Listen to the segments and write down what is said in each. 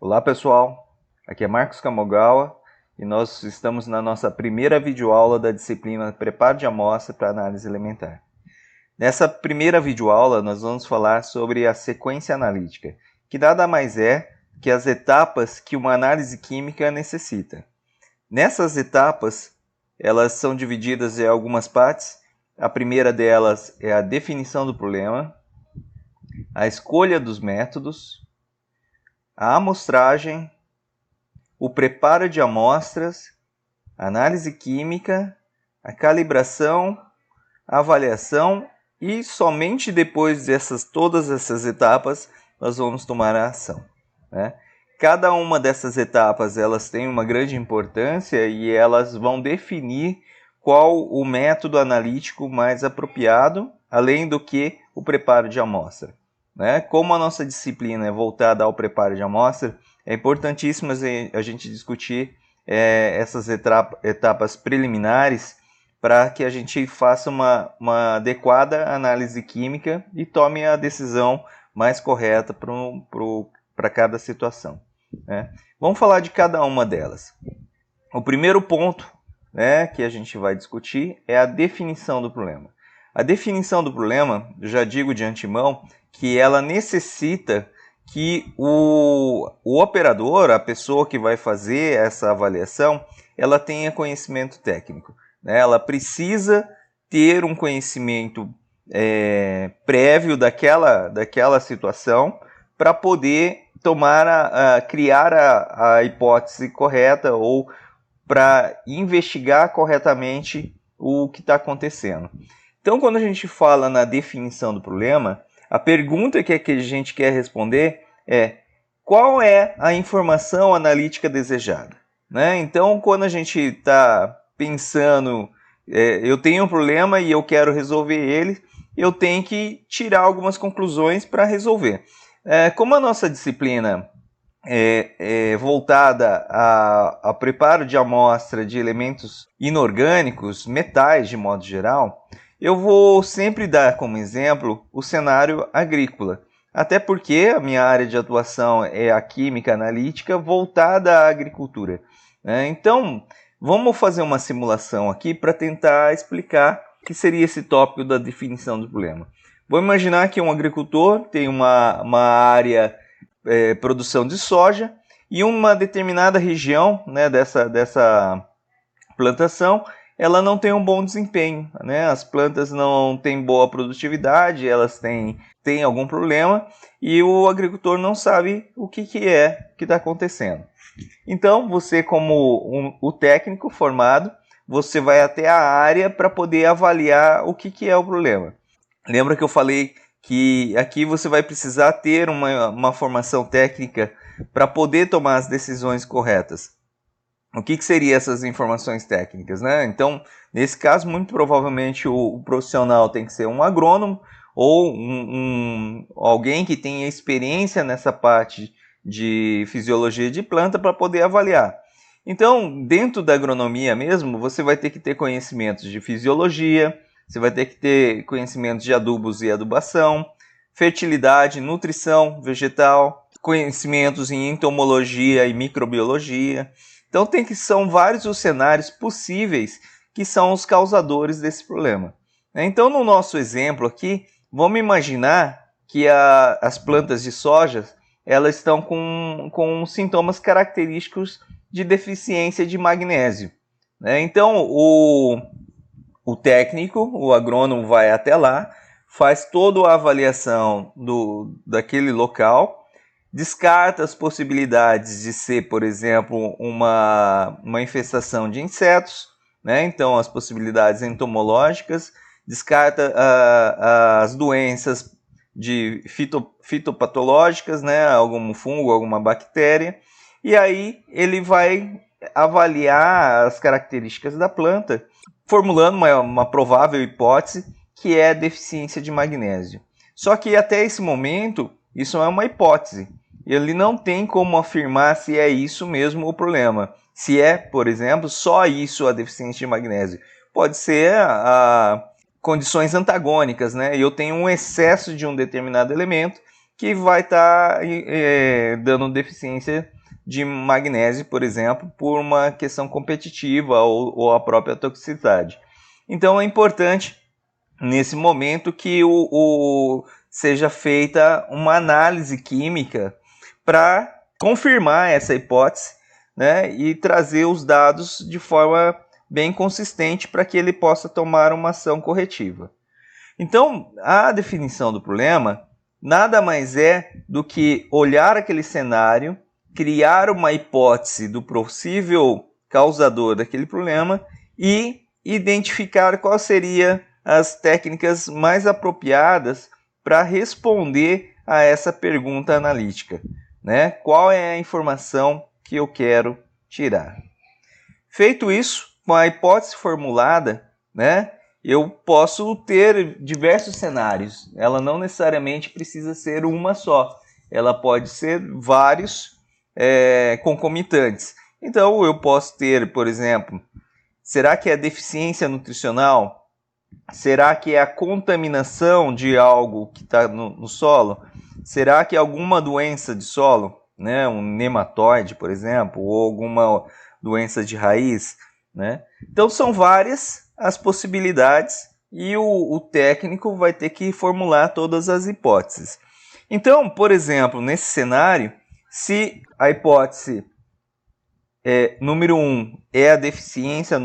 Olá pessoal, aqui é Marcos Kamogawa e nós estamos na nossa primeira videoaula da disciplina Preparo de Amostra para Análise Elementar. Nessa primeira videoaula nós vamos falar sobre a sequência analítica, que nada mais é que as etapas que uma análise química necessita. Nessas etapas, elas são divididas em algumas partes. A primeira delas é a definição do problema, a escolha dos métodos, a amostragem, o preparo de amostras, a análise química, a calibração, a avaliação e somente depois todas essas etapas nós vamos tomar a ação, né? Cada uma dessas etapas elas tem uma grande importância e elas vão definir qual o método analítico mais apropriado, além do que o preparo de amostra, né? Como a nossa disciplina é voltada ao preparo de amostra, é importantíssimo a gente discutir essas etapas preliminares para que a gente faça uma adequada análise química e tome a decisão mais correta para cada situação, né? Vamos falar de cada uma delas. O primeiro ponto, né, que a gente vai discutir é a definição do problema. A definição do problema, eu já digo de antemão, que ela necessita que o operador, a pessoa que vai fazer essa avaliação, ela tenha conhecimento técnico, né? Ela precisa ter um conhecimento prévio daquela situação para poder criar a hipótese correta ou para investigar corretamente o que está acontecendo. Então, quando a gente fala na definição do problema, a pergunta que a gente quer responder é: qual é a informação analítica desejada, né? Então, quando a gente está pensando, eu tenho um problema e eu quero resolver ele, eu tenho que tirar algumas conclusões para resolver. Como a nossa disciplina é voltada a preparo de amostra de elementos inorgânicos, metais de modo geral, eu vou sempre dar como exemplo o cenário agrícola, até porque a minha área de atuação é a química analítica voltada à agricultura, né? Então, vamos fazer uma simulação aqui para tentar explicar o que seria esse tópico da definição do problema. Vou imaginar que um agricultor tem uma área produção de soja e uma determinada região, né, dessa plantação ela não tem um bom desempenho, né? As plantas não têm boa produtividade, elas têm algum problema e o agricultor não sabe o que está acontecendo. Então, você como o técnico formado, você vai até a área para poder avaliar o que é o problema. Lembra que eu falei que aqui você vai precisar ter uma formação técnica para poder tomar as decisões corretas. O que seriam essas informações técnicas, né? Então, nesse caso, muito provavelmente o profissional tem que ser um agrônomo ou alguém que tenha experiência nessa parte de fisiologia de planta para poder avaliar. Então, dentro da agronomia mesmo, você vai ter que ter conhecimentos de fisiologia, você vai ter que ter conhecimentos de adubos e adubação, fertilidade, nutrição vegetal, conhecimentos em entomologia e microbiologia. Então, são vários os cenários possíveis que são os causadores desse problema. Então, no nosso exemplo aqui, vamos imaginar que as plantas de soja elas estão com sintomas característicos de deficiência de magnésio, né? Então, o técnico, o agrônomo, vai até lá, faz toda a avaliação daquele local, descarta as possibilidades de ser, por exemplo, uma infestação de insetos, né? Então, as possibilidades entomológicas, descarta as doenças de fitopatológicas, né? Algum fungo, alguma bactéria, e aí ele vai avaliar as características da planta, formulando uma provável hipótese que é a deficiência de magnésio. Só que até esse momento, isso é uma hipótese. Ele não tem como afirmar se é isso mesmo o problema. Se é, por exemplo, só isso a deficiência de magnésio. Pode ser condições antagônicas, né? Eu tenho um excesso de um determinado elemento que vai estar dando deficiência de magnésio, por exemplo, por uma questão competitiva ou a própria toxicidade. Então é importante, nesse momento, que seja feita uma análise química para confirmar essa hipótese, né, e trazer os dados de forma bem consistente para que ele possa tomar uma ação corretiva. Então, a definição do problema nada mais é do que olhar aquele cenário, criar uma hipótese do possível causador daquele problema e identificar quais seriam as técnicas mais apropriadas para responder a essa pergunta analítica, né? Qual é a informação que eu quero tirar? Feito isso, com a hipótese formulada, né, eu posso ter diversos cenários. Ela não necessariamente precisa ser uma só. Ela pode ser vários concomitantes. Então, eu posso ter, por exemplo, será que é deficiência nutricional? Será que é a contaminação de algo que está no solo? Será que é alguma doença de solo? Né? Um nematóide, por exemplo, ou alguma doença de raiz? Né? Então, são várias as possibilidades e o técnico vai ter que formular todas as hipóteses. Então, por exemplo, nesse cenário, se a hipótese número 1 é a deficiência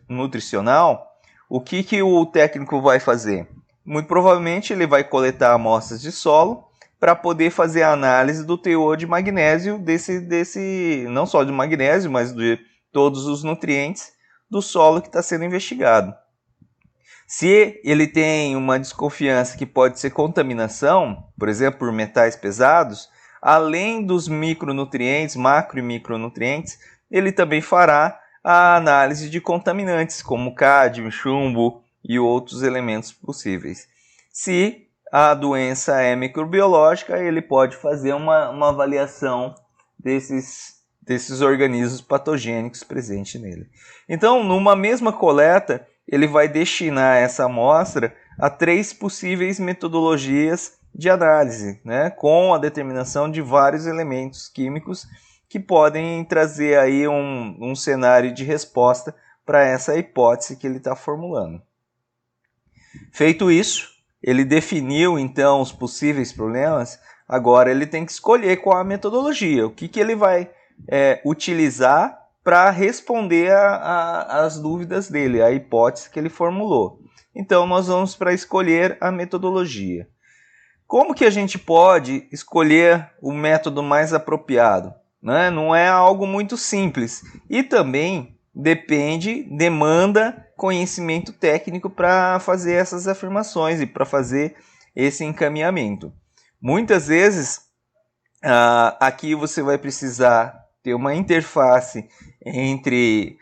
nutricional, o que o técnico vai fazer? Muito provavelmente ele vai coletar amostras de solo para poder fazer a análise do teor de magnésio, não só de magnésio, mas de todos os nutrientes do solo que está sendo investigado. Se ele tem uma desconfiança que pode ser contaminação, por exemplo, por metais pesados, além dos micronutrientes, macro e micronutrientes, ele também fará a análise de contaminantes, como cádmio, chumbo e outros elementos possíveis. Se a doença é microbiológica, ele pode fazer uma avaliação desses organismos patogênicos presentes nele. Então, numa mesma coleta, ele vai destinar essa amostra a 3 possíveis metodologias de análise, né, com a determinação de vários elementos químicos que podem trazer aí um cenário de resposta para essa hipótese que ele está formulando. Feito isso, ele definiu então os possíveis problemas, agora ele tem que escolher qual a metodologia, o que ele vai utilizar para responder às dúvidas dele, a hipótese que ele formulou. Então nós vamos para escolher a metodologia. Como que a gente pode escolher o método mais apropriado? Né? Não é algo muito simples e também demanda conhecimento técnico para fazer essas afirmações e para fazer esse encaminhamento. Muitas vezes aqui você vai precisar ter uma interface entre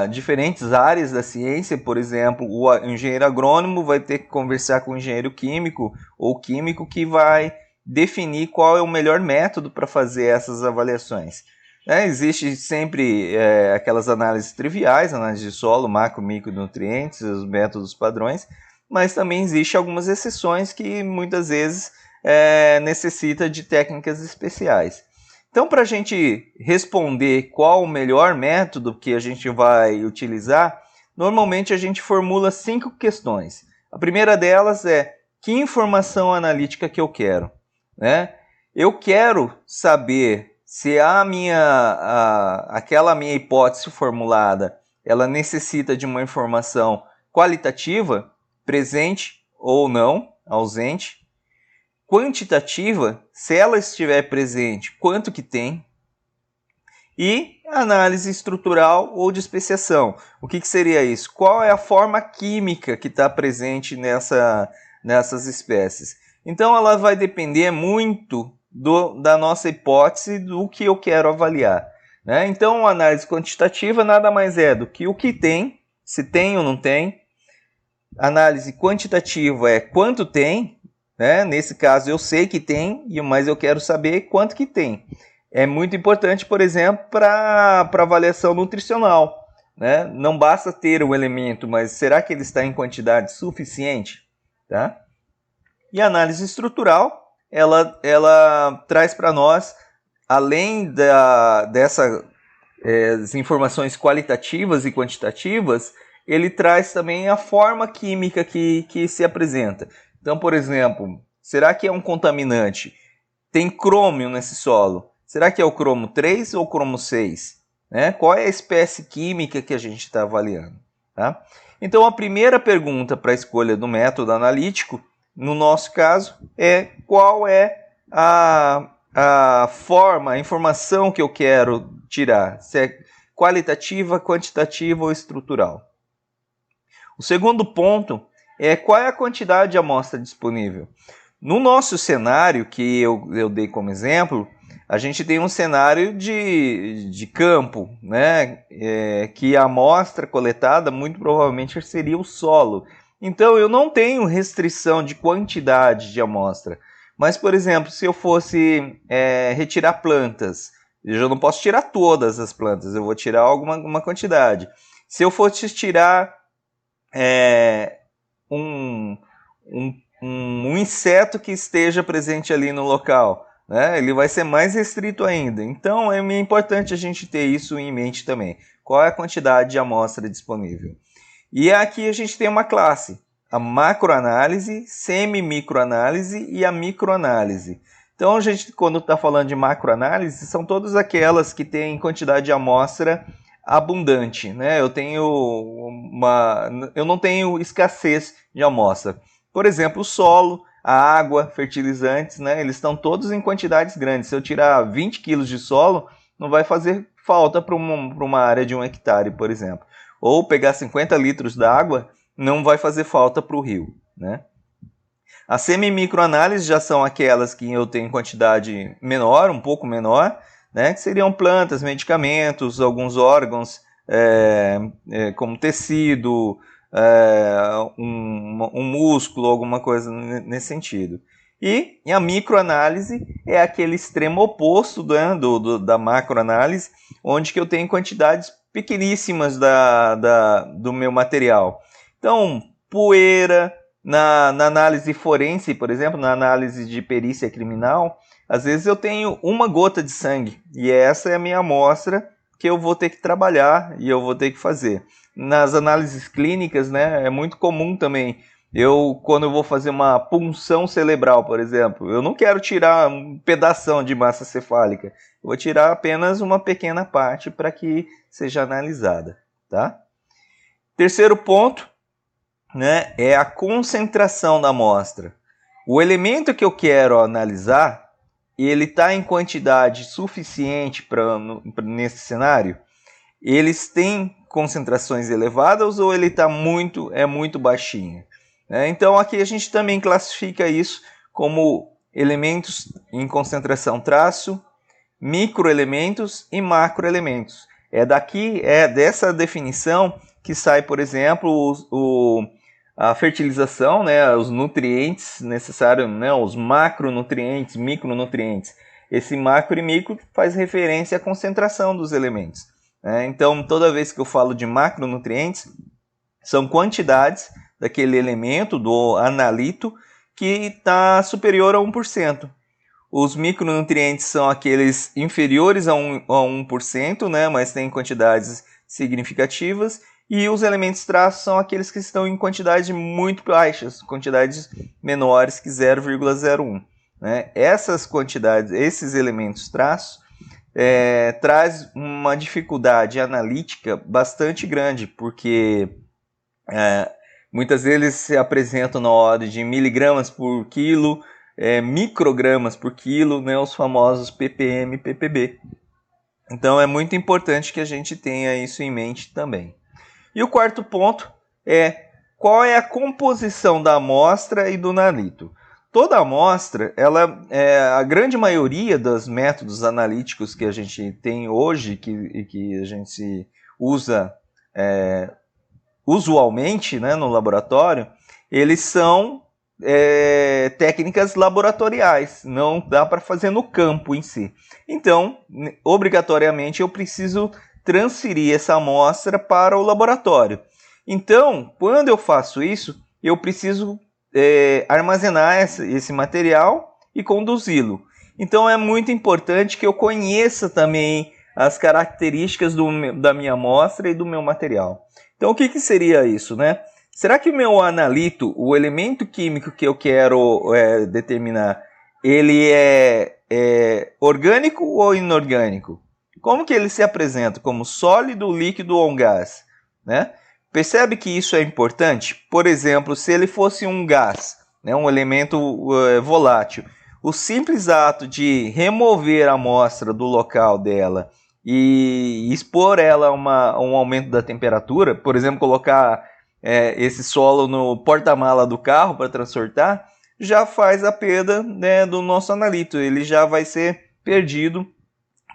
diferentes áreas da ciência. Por exemplo, o engenheiro agrônomo vai ter que conversar com o engenheiro químico ou químico que vai definir qual é o melhor método para fazer essas avaliações. Existe sempre aquelas análises triviais, análise de solo, macro, micronutrientes, os métodos padrões, mas também existem algumas exceções que muitas vezes necessita de técnicas especiais. Então, para a gente responder qual o melhor método que a gente vai utilizar, normalmente a gente formula 5 questões. A primeira delas é: que informação analítica que eu quero? Né? Eu quero saber se aquela minha hipótese formulada ela necessita de uma informação qualitativa, presente ou não, ausente. Quantitativa, se ela estiver presente, quanto que tem. E análise estrutural ou de especiação. O que seria isso? Qual é a forma química que está presente nessas espécies? Então ela vai depender muito da nossa hipótese, do que eu quero avaliar. Né? Então a análise quantitativa nada mais é do que o que tem, se tem ou não tem. Análise quantitativa é quanto tem. Né? Nesse caso eu sei que tem, mas eu quero saber quanto que tem. É muito importante, por exemplo, para avaliação nutricional. Né? Não basta ter o elemento, mas será que ele está em quantidade suficiente? Tá? E a análise estrutural ela traz para nós, além dessas informações qualitativas e quantitativas, ele traz também a forma química que se apresenta. Então, por exemplo, será que é um contaminante? Tem crômio nesse solo. Será que é o cromo 3 ou o cromo 6? Né? Qual é a espécie química que a gente está avaliando? Tá? Então, a primeira pergunta para a escolha do método analítico, no nosso caso, é qual é a forma, a informação que eu quero tirar, se é qualitativa, quantitativa ou estrutural. O segundo ponto é qual é a quantidade de amostra disponível. No nosso cenário, que eu dei como exemplo, a gente tem um cenário de campo, né? Que a amostra coletada muito provavelmente seria o solo. Então eu não tenho restrição de quantidade de amostra. Mas, por exemplo, se eu fosse retirar plantas, eu já não posso tirar todas as plantas, eu vou tirar alguma quantidade. Se eu fosse tirar um inseto que esteja presente ali no local, né? Ele vai ser mais restrito ainda. Então é importante a gente ter isso em mente também. Qual é a quantidade de amostra disponível? E aqui a gente tem uma classe, a macroanálise, semi-microanálise e a microanálise. Então a gente, quando está falando de macroanálise, são todas aquelas que têm quantidade de amostra abundante, né? Eu não tenho escassez de amostra. Por exemplo, o solo, a água, fertilizantes, né? Eles estão todos em quantidades grandes. Se eu tirar 20 quilos de solo, não vai fazer falta para uma área de 1 hectare, por exemplo. Ou pegar 50 litros d'água, não vai fazer falta para o rio, né? As semi-microanálises já são aquelas que eu tenho quantidade menor, um pouco menor, né? Que seriam plantas, medicamentos, alguns órgãos, como tecido, um músculo, alguma coisa nesse sentido. E a microanálise é aquele extremo oposto da macroanálise, onde que eu tenho quantidades pequeníssimas do meu material. Então, poeira, na análise forense, por exemplo, na análise de perícia criminal, às vezes eu tenho uma gota de sangue, e essa é a minha amostra que eu vou ter que trabalhar e eu vou ter que fazer. Nas análises clínicas, né, é muito comum também. Quando eu vou fazer uma punção cerebral, por exemplo, eu não quero tirar um pedação de massa cefálica. Eu vou tirar apenas uma pequena parte para que seja analisada, tá? Terceiro ponto, né, é a concentração da amostra. O elemento que eu quero analisar, ele está em quantidade suficiente nesse cenário? Eles têm concentrações elevadas ou ele é muito baixinho? Então aqui a gente também classifica isso como elementos em concentração traço, microelementos e macroelementos. É dessa definição que sai, por exemplo, a fertilização, né, os nutrientes necessários, né, os macronutrientes, micronutrientes. Esse macro e micro faz referência à concentração dos elementos. Então, toda vez que eu falo de macronutrientes, são quantidades daquele elemento, do analito, que está superior a 1%. Os micronutrientes são aqueles inferiores a 1%, né, mas têm quantidades significativas. E os elementos traços são aqueles que estão em quantidades muito baixas, quantidades menores que 0,01. Né? Essas quantidades, esses elementos traços, traz uma dificuldade analítica bastante grande, porque muitas vezes se apresentam na ordem de miligramas por quilo, microgramas por quilo, né, os famosos ppm, ppb. Então é muito importante que a gente tenha isso em mente também. E o quarto ponto é qual é a composição da amostra e do analito. Toda amostra, a grande maioria dos métodos analíticos que a gente tem hoje, que a gente usa usualmente, né, no laboratório, eles são técnicas laboratoriais, não dá para fazer no campo em si. Então, obrigatoriamente, eu preciso transferir essa amostra para o laboratório. Então, quando eu faço isso, eu preciso armazenar esse material e conduzi-lo. Então é muito importante que eu conheça também as características da minha amostra e do meu material. Então o que seria isso, né? Será que o meu analito, o elemento químico que eu quero determinar, ele é orgânico ou inorgânico? Como que ele se apresenta? Como sólido, líquido ou um gás? Né? Percebe que isso é importante? Por exemplo, se ele fosse um gás, né, um elemento volátil, o simples ato de remover a amostra do local dela e expor ela a um aumento da temperatura, por exemplo, colocar esse solo no porta-mala do carro para transportar, já faz a perda, né, do nosso analito. Ele já vai ser perdido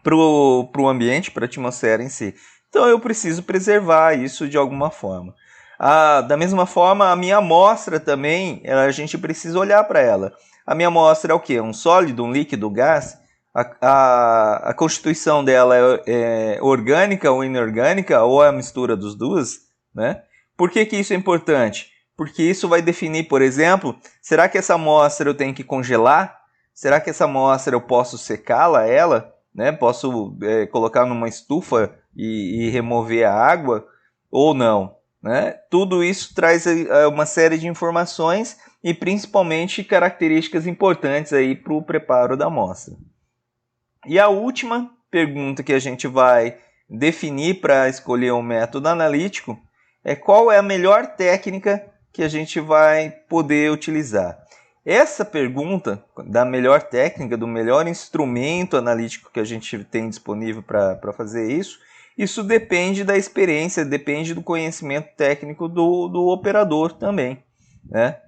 para o ambiente, para a atmosfera em si. Então eu preciso preservar isso de alguma forma. Da mesma forma, a minha amostra também, a gente precisa olhar para ela. A minha amostra é o quê? Um sólido, um líquido, um gás? A constituição dela é orgânica ou inorgânica, ou é a mistura dos duas, né? Por que isso é importante? Porque isso vai definir, por exemplo, será que essa amostra eu tenho que congelar? Será que essa amostra eu posso secá-la, né? Posso colocar numa estufa e remover a água ou não? Né? Tudo isso traz uma série de informações e principalmente características importantes para o preparo da amostra. E a última pergunta que a gente vai definir para escolher um método analítico é qual é a melhor técnica que a gente vai poder utilizar. Essa pergunta da melhor técnica, do melhor instrumento analítico que a gente tem disponível para fazer isso depende da experiência, depende do conhecimento técnico do operador também, né?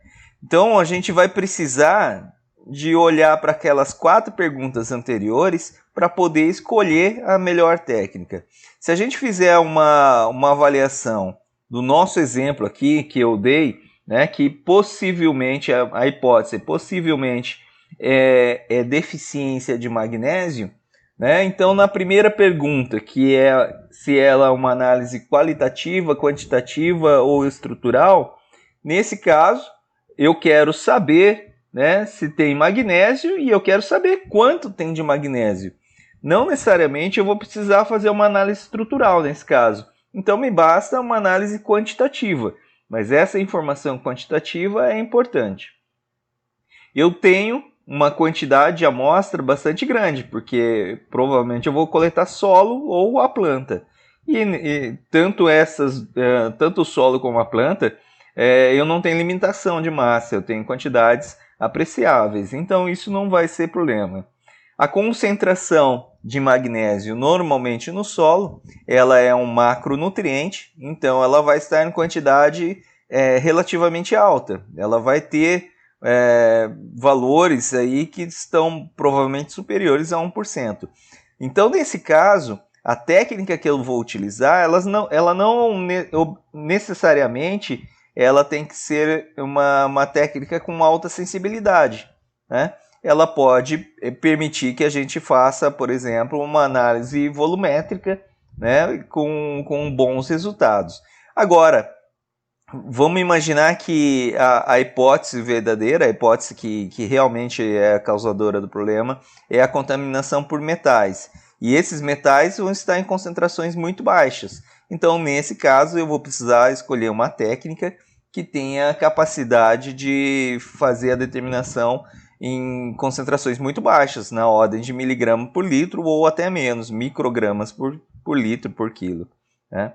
Então a gente vai precisar de olhar para aquelas 4 perguntas anteriores para poder escolher a melhor técnica. Se a gente fizer uma avaliação do nosso exemplo aqui que eu dei, né, que possivelmente, a hipótese possivelmente é deficiência de magnésio, né? Então na primeira pergunta, que é se ela é uma análise qualitativa, quantitativa ou estrutural, nesse caso eu quero saber, né, se tem magnésio e eu quero saber quanto tem de magnésio. Não necessariamente eu vou precisar fazer uma análise estrutural nesse caso. Então me basta uma análise quantitativa. Mas essa informação quantitativa é importante. Eu tenho uma quantidade de amostra bastante grande, porque provavelmente eu vou coletar solo ou a planta. E tanto o solo como a planta, eu não tenho limitação de massa, eu tenho quantidades apreciáveis, então isso não vai ser problema. A concentração de magnésio normalmente no solo, ela é um macronutriente, então ela vai estar em quantidade relativamente alta. Ela vai ter valores aí que estão provavelmente superiores a 1%. Então, nesse caso, a técnica que eu vou utilizar, ela não necessariamente ela tem que ser uma técnica com alta sensibilidade, né? Ela pode permitir que a gente faça, por exemplo, uma análise volumétrica, né, com bons resultados. Agora, vamos imaginar que a hipótese verdadeira, a hipótese que realmente é a causadora do problema, é a contaminação por metais. E esses metais vão estar em concentrações muito baixas. Então, nesse caso, eu vou precisar escolher uma técnica que tenha capacidade de fazer a determinação em concentrações muito baixas, na ordem de miligrama por litro ou até menos, microgramas por litro por quilo, né?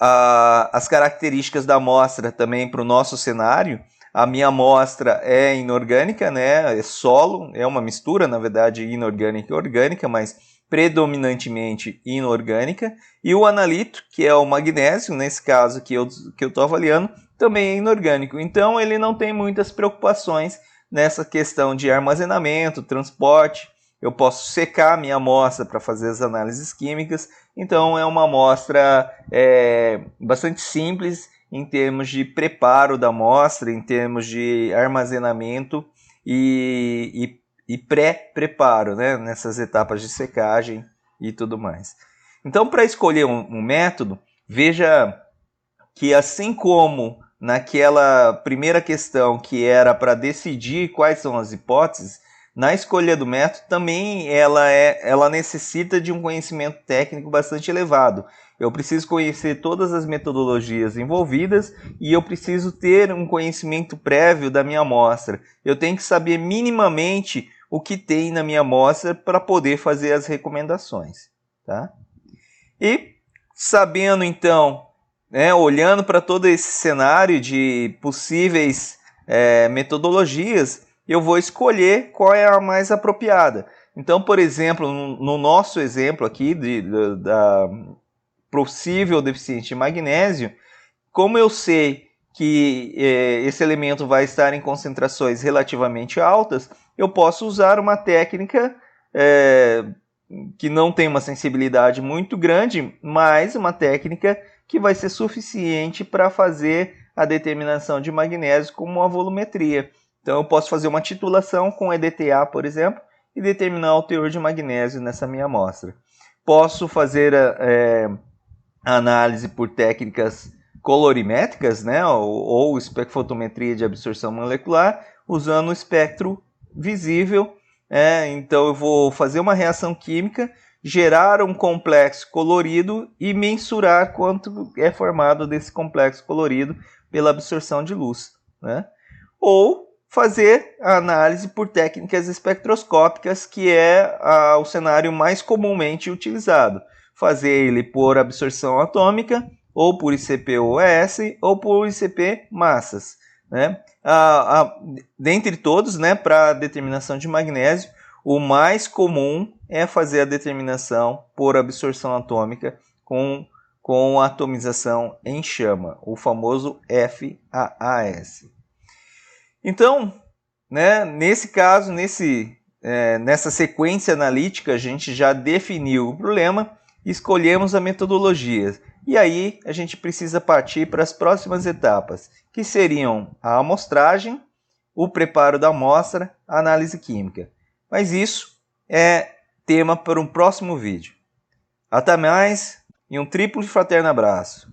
As características da amostra também para o nosso cenário. A minha amostra é inorgânica, né? É solo, é uma mistura, na verdade, inorgânica e orgânica, mas predominantemente inorgânica. E o analito, que é o magnésio, nesse caso que eu estou avaliando, também é inorgânico. Então ele não tem muitas preocupações nessa questão de armazenamento, transporte. Eu posso secar a minha amostra para fazer as análises químicas. Então é uma amostra bastante simples em termos de preparo da amostra, em termos de armazenamento e pré-preparo, né, nessas etapas de secagem e tudo mais. Então, para escolher um método, veja que assim como naquela primeira questão que era para decidir quais são as hipóteses, na escolha do método também ela necessita de um conhecimento técnico bastante elevado. Eu preciso conhecer todas as metodologias envolvidas e eu preciso ter um conhecimento prévio da minha amostra. Eu tenho que saber minimamente o que tem na minha amostra para poder fazer as recomendações. Tá? E sabendo então, olhando para todo esse cenário de possíveis metodologias, eu vou escolher qual é a mais apropriada. Então, por exemplo, no nosso exemplo aqui da possível deficiente de magnésio, como eu sei que esse elemento vai estar em concentrações relativamente altas, eu posso usar uma técnica que não tem uma sensibilidade muito grande, mas uma técnica que vai ser suficiente para fazer a determinação de magnésio como uma volumetria. Então eu posso fazer uma titulação com EDTA, por exemplo, e determinar o teor de magnésio nessa minha amostra. Posso fazer a análise por técnicas colorimétricas, ou espectrofotometria de absorção molecular, usando o espectro visível. Então eu vou fazer uma reação química, gerar um complexo colorido e mensurar quanto é formado desse complexo colorido pela absorção de luz. Ou fazer a análise por técnicas espectroscópicas, que é o cenário mais comumente utilizado. Fazer ele por absorção atômica, ou por ICP-OS, ou por ICP-massas. Dentre todos, para a determinação de magnésio, o mais comum é fazer a determinação por absorção atômica com atomização em chama, o famoso FAAS. Então, nesse caso, nessa sequência analítica, a gente já definiu o problema, escolhemos a metodologia. E aí a gente precisa partir para as próximas etapas, que seriam a amostragem, o preparo da amostra, a análise química. Mas isso é tema para um próximo vídeo. Até mais e um triplo e fraterno abraço.